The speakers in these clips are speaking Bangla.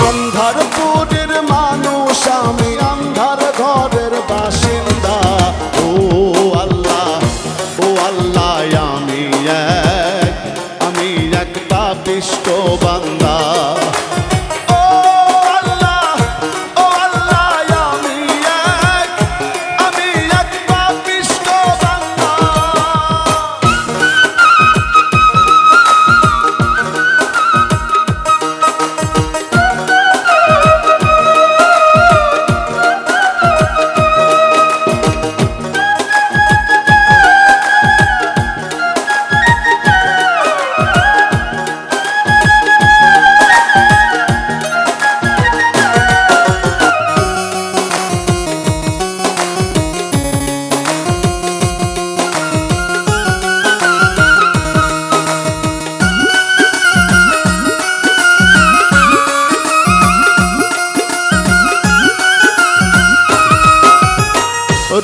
আন্ধারপুরের মানুষ আমি, আন্ধার ঘরের বাসিন্দা। ও আল্লাহ আমি এক পাপিষ্ঠ বান্দা।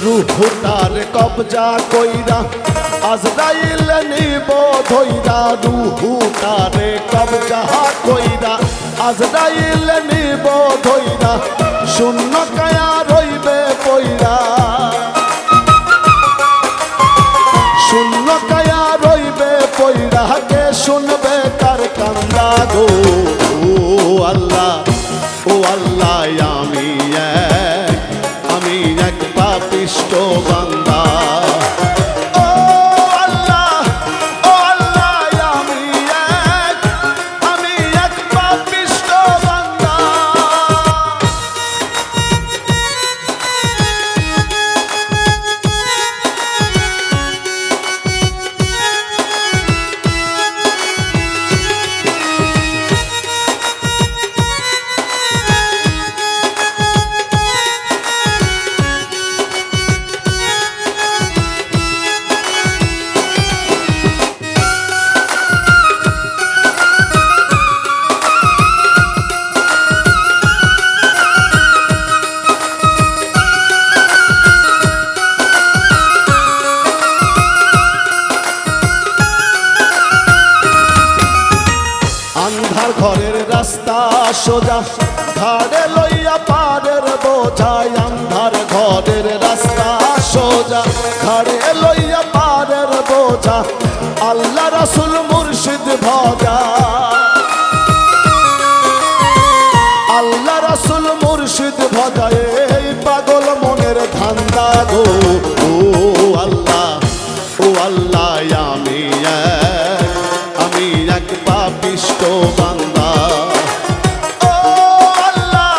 রুহুটার কবজা কইরা আজরাইল নিব ধইরা। রুহুটার কবজা কইরা আজরাইল নিব ধইরা। শূন্য কায়া রইবে পইরা, শূন্য কায়া রইবে পইরা। কে শুনবে কার কান্দা গো? ও আল্লাহ আমি এক পাপিষ্ঠ বান্দা। ও আল্লাহ আমি এক পাপিষ্ঠ বান্দা। আন্ধার ঘরের রাস্তা সোজা, ঘাড়ে লইয়া পারের বোঝাই। আন্ধার ঘরের রাস্তা সোজা, ঘাড়ে লইয়া পারের বোঝা। আল্লাহ রাসূল মুর্শিদ ভজা, আল্লাহ রাসূল মুর্শিদ ভজা। এই পাগল মনের ধান্দা গো। ও আল্লাহ আমি এক পাপিষ্ঠ বান্দা। ও আল্লাহ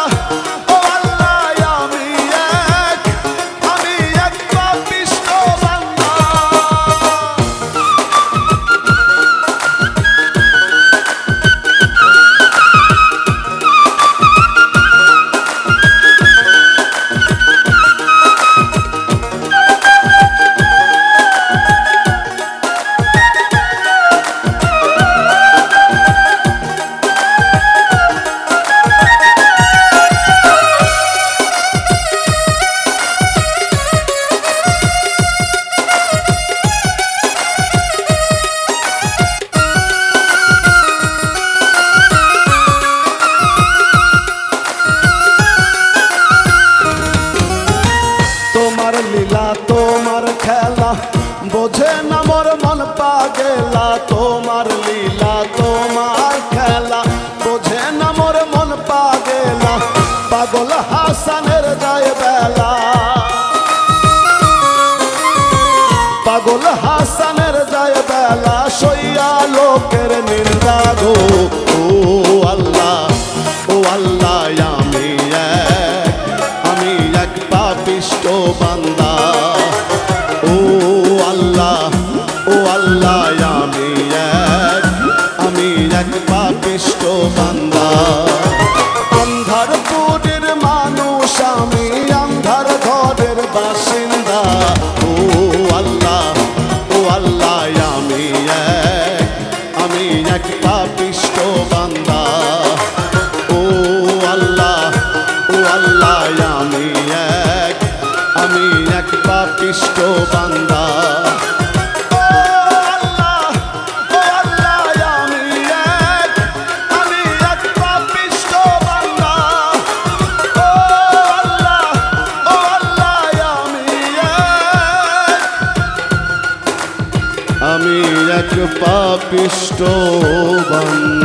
আমি এক পাপিষ্ঠ বান্দা। তোমার খেলা বোঝে না মোর মন পাগেলা। তোমার লীলা তোমার খেলা বোঝে না মোর মন পাগেলা। পাগল হাসানের যায় বেলা, পাগল হাসানের যায় বেলা। সইয়া লোকের নিন্দা গো। ও আল্লাহ আমি এক পাপিষ্ঠ বান্দা। ও আল্লাহ আমি এক পাপিষ্ঠ বান্দা। আন্ধারপুরের মানুষ আমি, আন্ধার ঘরের বাসিন্দা। ও আল্লাহ আমি এক পাপিষ্ঠ বান্দা। ও আল্লাহ আমি এক পাপিষ্ঠ বান্দা। আমি এক পাপিষ্ঠ বান্দা। আমি এক পাপিষ্ট বান্দা।